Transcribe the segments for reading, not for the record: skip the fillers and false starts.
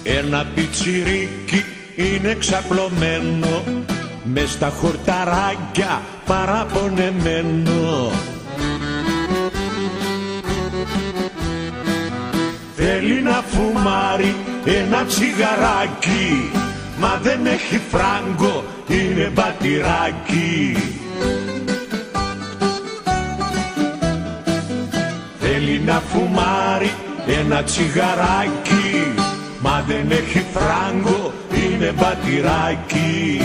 Ένα πιτσιρίκι είναι ξαπλωμένο μες στα χορταράκια παραπονεμένο. Θέλει να φουμάρει ένα τσιγαράκι, μα δεν έχει φράγκο, είναι μπατηράκι. Θέλει να φουμάρει ένα τσιγαράκι, μα δεν έχει φράγκο, είναι μπατηράκι.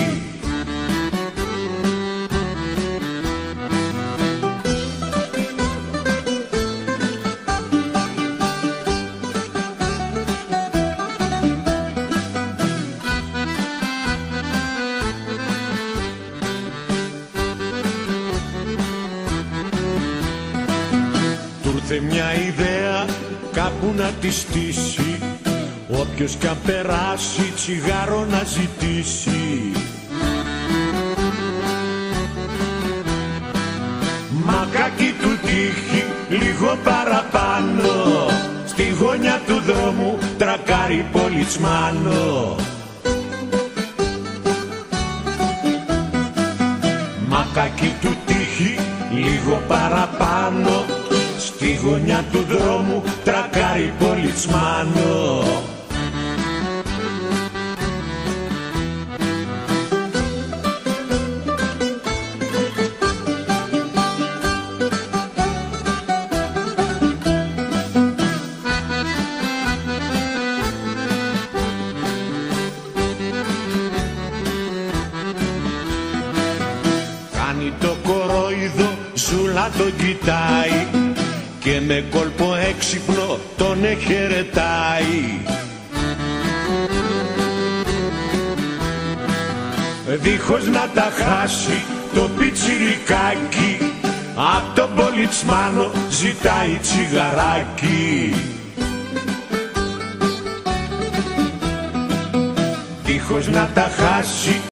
Του ήρθε μια ιδέα κάπου να τη στήσει, όποιος κι αν περάσει τσιγάρο να ζητήσει. Μακάκι του τύχει λίγο παραπάνω, στη γωνιά του δρόμου τρακάρει πολιτσμάνο. Μακάκι του τύχει λίγο παραπάνω, στη γωνιά του δρόμου τρακάρει πολιτσμάνο. Κάνει το κορόιδο, ζούλα τον κοιτάει και με κόλπο έξυπνο τον εχαιρετάει. Δίχως να τα χάσει το πιτσιρικάκι, απ' τον πολιτσμάνο ζητάει τσιγαράκι. Δίχως να τα χάσει